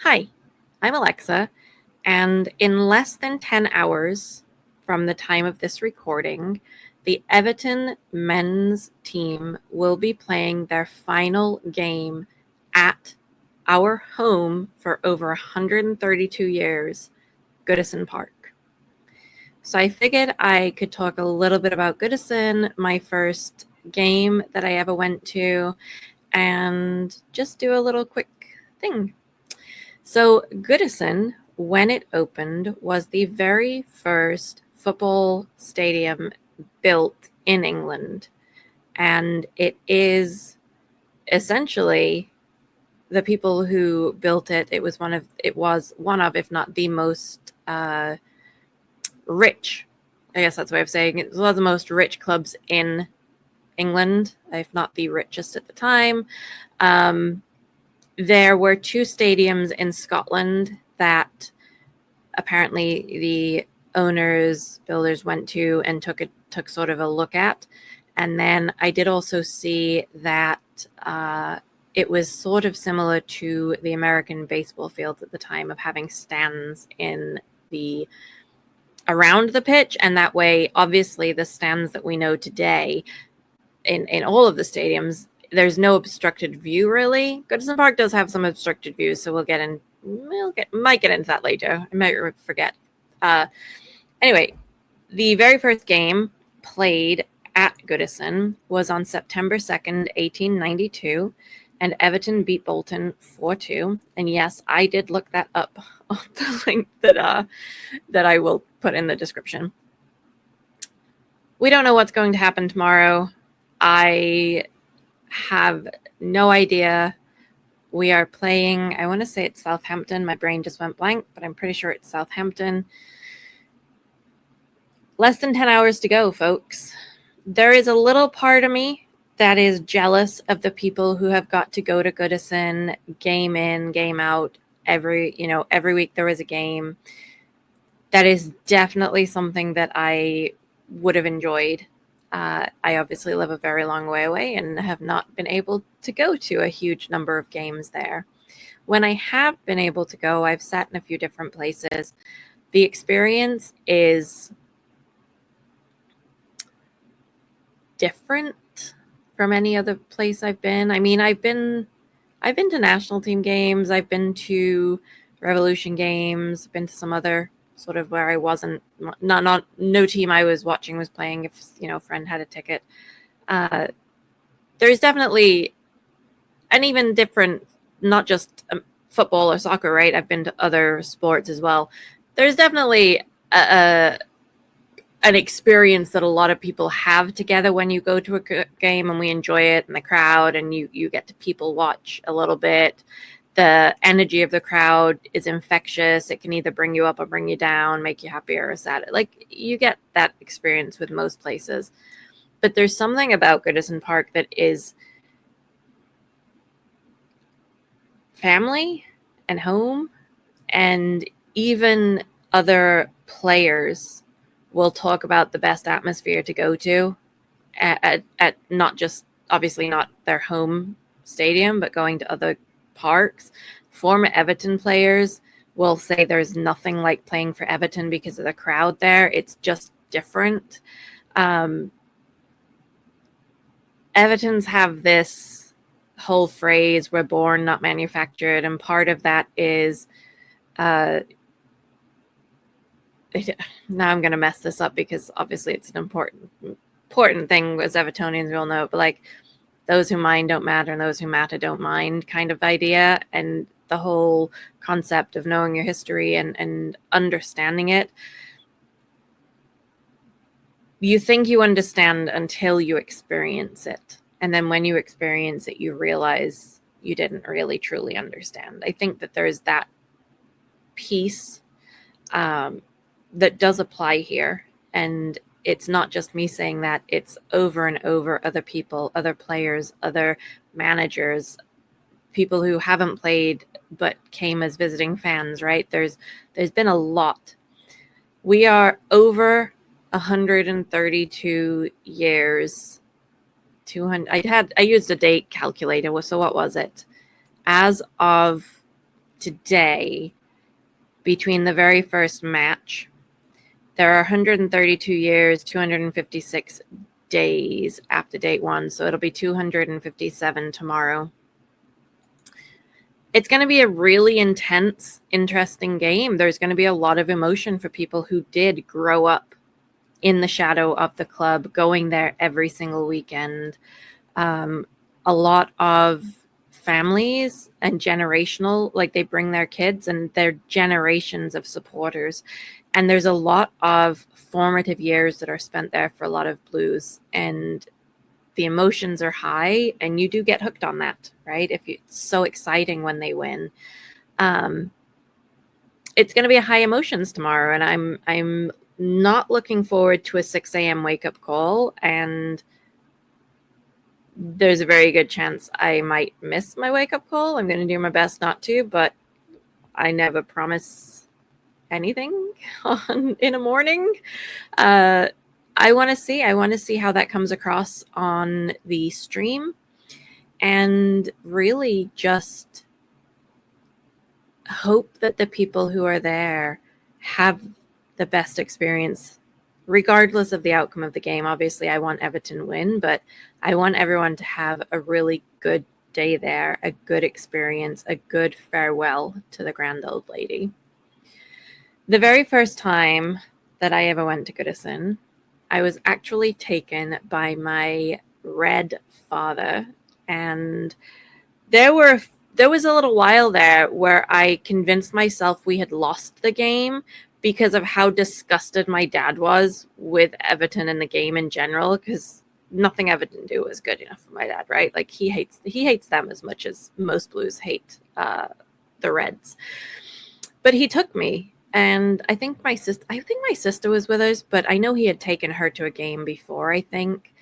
Hi, I'm Alexa, and in less than 10 hours from the time of this recording, the Everton men's team will be playing their final game at our home for over 132 years, Goodison Park. So I figured I could talk a little bit about Goodison, my first game that I ever went to, and just do a little quick thing. So Goodison, when it opened, was the very first football stadium built in England. And it is essentially the people who built it. It was one of, if not the most rich. I guess that's the way of saying it. It was one of the most rich clubs in England, if not the richest at the time. There were two stadiums in Scotland that apparently the builders went to and took sort of a look at. And then I did also see that it was sort of similar to the American baseball fields at the time of having stands in the around the pitch, and that way obviously the stands that we know today in all of the stadiums, there's no obstructed view really. Goodison Park does have some obstructed views, so might get into that later. I might forget. Anyway, the very first game played at Goodison was on September 2nd, 1892, and Everton beat Bolton 4-2. And yes, I did look that up on the link that I will put in the description. We don't know what's going to happen tomorrow. I have no idea. We are playing, I want to say it's Southampton. My brain just went blank, but I'm pretty sure it's Southampton. Less than 10 hours to go, folks. There is a little part of me that is jealous of the people who have got to go to Goodison game in, game out. Every week there is a game. That is definitely something that I would have enjoyed. I obviously live a very long way away and have not been able to go to a huge number of games there. When I have been able to go, I've sat in a few different places. The experience is different from any other place I've been. I mean, I've been to national team games, I've been to Revolution games, been to some other sort of where I wasn't, no team I was watching was playing if, a friend had a ticket. There's definitely an even different, not just football or soccer, right? I've been to other sports as well. There's definitely an experience that a lot of people have together when you go to a game, and we enjoy it, and the crowd, and you get to people watch a little bit. The energy of the crowd is infectious. It can either bring you up or bring you down, make you happy or sad. Like, you get that experience with most places. But there's something about Goodison Park that is family and home, and even other players will talk about the best atmosphere to go to at not just, obviously not their home stadium, but going to other parks. Former Everton players will say there's nothing like playing for Everton because of the crowd there. It's just different. Everton's have this whole phrase, "We're born, not manufactured," and part of that is now I'm going to mess this up because obviously it's an important thing, as Evertonians will know, but like, those who mind don't matter and those who matter don't mind kind of idea. And the whole concept of knowing your history and understanding it. You think you understand until you experience it. And then when you experience it, you realize you didn't really truly understand. I think that there's that piece that does apply here. And it's not just me saying that, it's over and over other people, other players, other managers, people who haven't played but came as visiting fans, right? There's been a lot. We are over 132 years. 200. I used a date calculator. So what was it? As of today, between the very first match, there are 132 years, 256 days after date one, so it'll be 257 tomorrow. It's going to be a really intense, interesting game. There's going to be a lot of emotion for people who did grow up in the shadow of the club, going there every single weekend. A lot of families and generational, like they bring their kids and their generations of supporters. And there's a lot of formative years that are spent there for a lot of Blues, and the emotions are high, and you do get hooked on that, right? It's so exciting when they win. It's going to be a high emotions tomorrow, and I'm not looking forward to a 6 a.m. wake up call, and there's a very good chance I might miss my wake up call. I'm going to do my best not to, but I never promise anything in a morning. I want to see how that comes across on the stream, and really just hope that the people who are there have the best experience, regardless of the outcome of the game. Obviously, I want Everton win, but I want everyone to have a really good day there, a good experience, a good farewell to the grand old lady. The very first time that I ever went to Goodison, I was actually taken by my Red father, and there was a little while there where I convinced myself we had lost the game because of how disgusted my dad was with Everton and the game in general, because nothing Everton do was good enough for my dad, right? Like he hates them as much as most Blues hate the Reds. But he took me, and I think my sister was with us, but I know he had taken her to a game before, I think.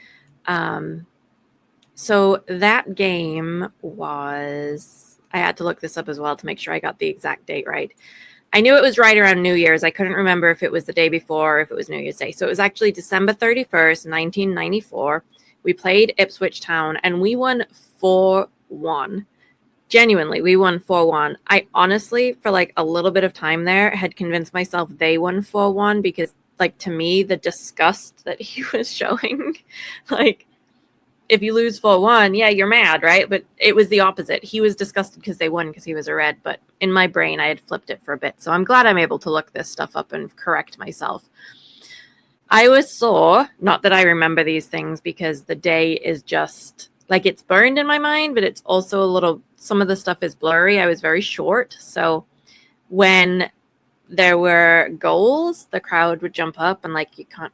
So that game was, I had to look this up as well to make sure I got the exact date right. I knew it was right around New Year's. I couldn't remember if it was the day before or if it was New Year's Day. So it was actually December 31st, 1994. We played Ipswich Town, and we won 4-1. Genuinely, we won 4-1. I honestly, for like a little bit of time there, had convinced myself they won 4-1 because, like, to me, the disgust that he was showing, like, if you lose 4-1, yeah, you're mad, right? But it was the opposite. He was disgusted because they won because he was a Red. But in my brain, I had flipped it for a bit. So I'm glad I'm able to look this stuff up and correct myself. I was sore. Not that I remember these things, because the day is just, like, it's burned in my mind, but it's also a little, some of the stuff is blurry. I was very short. So when there were goals, the crowd would jump up, and like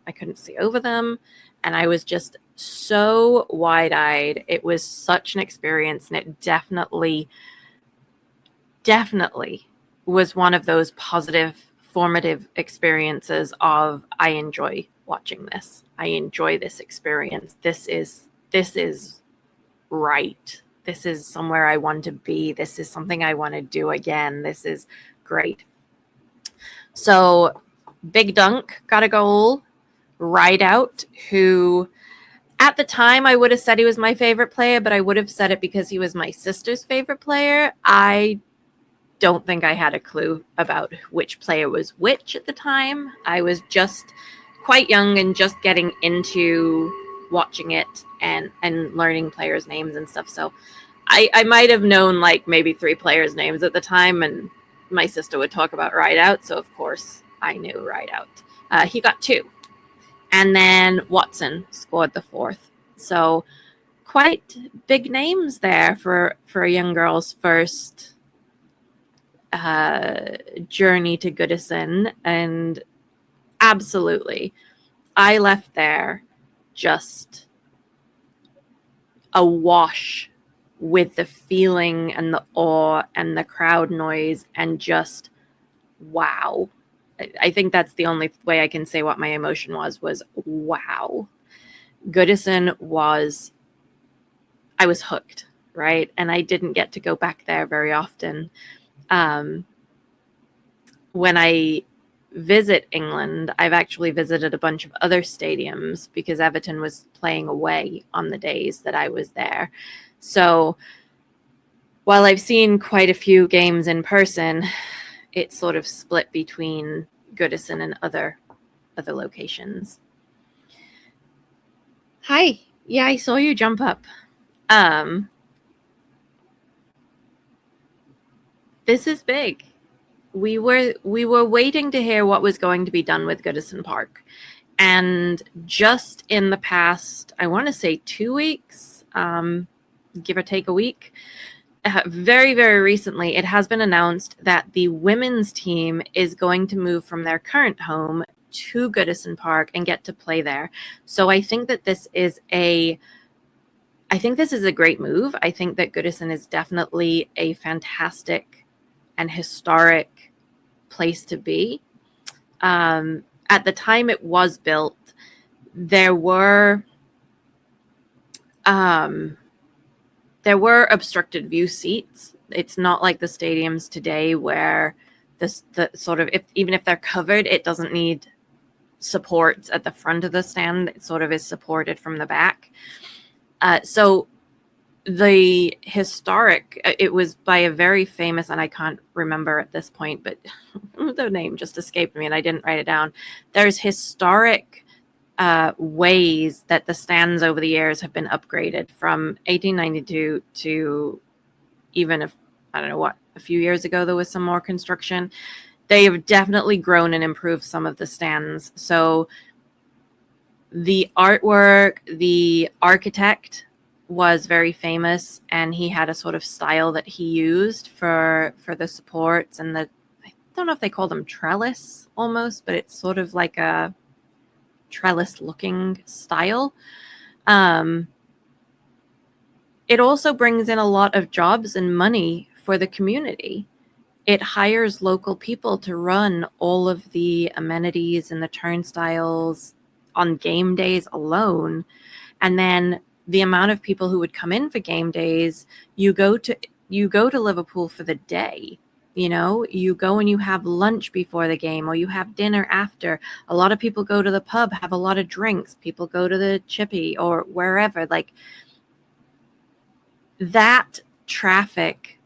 I couldn't see over them. And I was just so wide-eyed. It was such an experience, and it definitely was one of those positive, formative experiences of, I enjoy watching this. I enjoy this experience. This is right. This is somewhere I want to be. This is something I want to do again. This is great. So Big Dunk got a goal. Rideout, who at the time I would have said he was my favorite player, but I would have said it because he was my sister's favorite player. I don't think I had a clue about which player was which at the time. I was just quite young and just getting into watching it and learning players' names and stuff. So I might have known like maybe 3 players' names at the time, and my sister would talk about Rideout, so of course I knew Rideout. He got 2. And then Watson scored the 4th. So quite big names there for a young girl's first journey to Goodison. And absolutely, I left there just awash with the feeling and the awe and the crowd noise, and just wow. I think that's the only way I can say what my emotion was wow. Goodison was, I was hooked, right? And I didn't get to go back there very often. When I visit England, I've actually visited a bunch of other stadiums because Everton was playing away on the days that I was there. So while I've seen quite a few games in person, it's sort of split between Goodison and other locations. Hi. Yeah, I saw you jump up. This is big. We were waiting to hear what was going to be done with Goodison Park. And just in the past, I want to say 2 weeks, give or take a week, very, very recently, it has been announced that the women's team is going to move from their current home to Goodison Park and get to play there. So I think that this is a great move. I think that Goodison is definitely a fantastic and historic place to be. At the time it was built, there were obstructed view seats. It's not like the stadiums today where the sort of, even if they're covered, it doesn't need supports at the front of the stand. It sort of is supported from the back. So the historic, it was by a very famous, and I can't remember at this point, but the name just escaped me and I didn't write it down. There's historic ways that the stands over the years have been upgraded from 1892 to even if, I don't know what, a few years ago there was some more construction. They have definitely grown and improved some of the stands. So the artwork, the architect was very famous, and he had a sort of style that he used for the supports and the, I don't know if they call them trellis almost, but it's sort of like a trellis looking style. It also brings in a lot of jobs and money for the community. It hires local people to run all of the amenities and the turnstiles on game days alone. And then the amount of people who would come in for game days, you go to Liverpool for the day. You know, you go and you have lunch before the game, or you have dinner after. A lot of people go to the pub, have a lot of drinks. People go to the chippy or wherever. Like, that traffic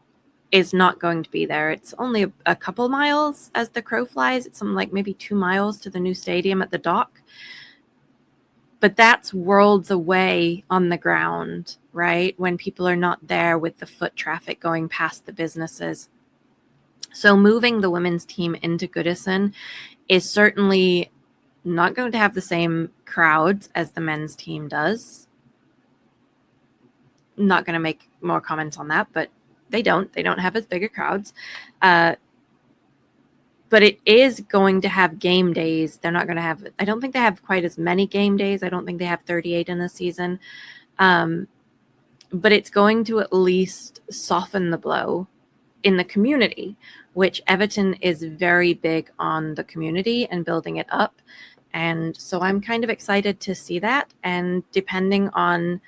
is not going to be there. It's only a couple miles as the crow flies. It's something like maybe 2 miles to the new stadium at the dock. But that's worlds away on the ground, right? When people are not there with the foot traffic going past the businesses. So moving the women's team into Goodison is certainly not going to have the same crowds as the men's team does. I'm not going to make more comments on that, but they don't have as big a crowds. But it is going to have game days. They're not going to have, I don't think they have quite as many game days. I don't think they have 38 in a season. But it's going to at least soften the blow in the community, which Everton is very big on the community and building it up. And so I'm kind of excited to see that. And depending on,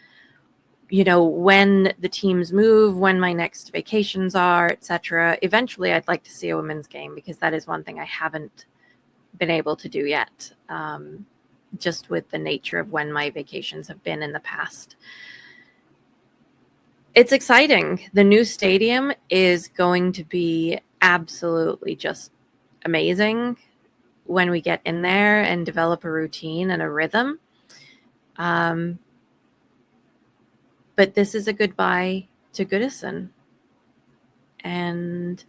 you know, when the teams move, when my next vacations are, etc. Eventually, I'd like to see a women's game, because that is one thing I haven't been able to do yet, just with the nature of when my vacations have been in the past. It's exciting. The new stadium is going to be absolutely just amazing when we get in there and develop a routine and a rhythm. But this is a goodbye to Goodison. And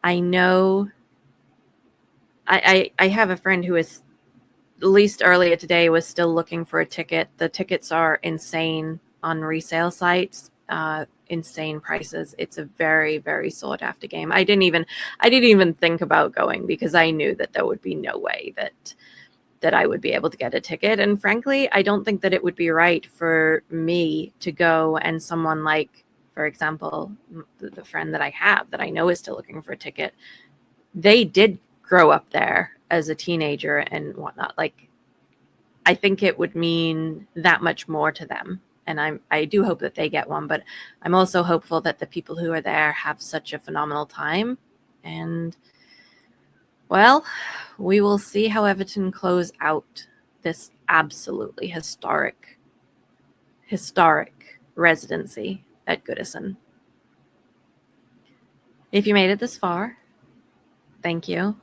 I know I have a friend who is, at least earlier today, was still looking for a ticket. The tickets are insane on resale sites, insane prices. It's a very, very sought after game. I didn't even think about going, because I knew that there would be no way that I would be able to get a ticket. And frankly, I don't think that it would be right for me to go and someone like, for example, the friend that I have that I know is still looking for a ticket, they did grow up there as a teenager and whatnot. Like, I think it would mean that much more to them. And I do hope that they get one, but I'm also hopeful that the people who are there have such a phenomenal time. And, well, we will see how Everton close out this absolutely historic residency. at Goodison. If you made it this far, thank you.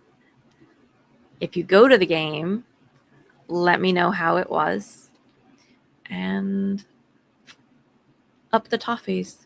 If you go to the game, let me know how it was. And up the toffees.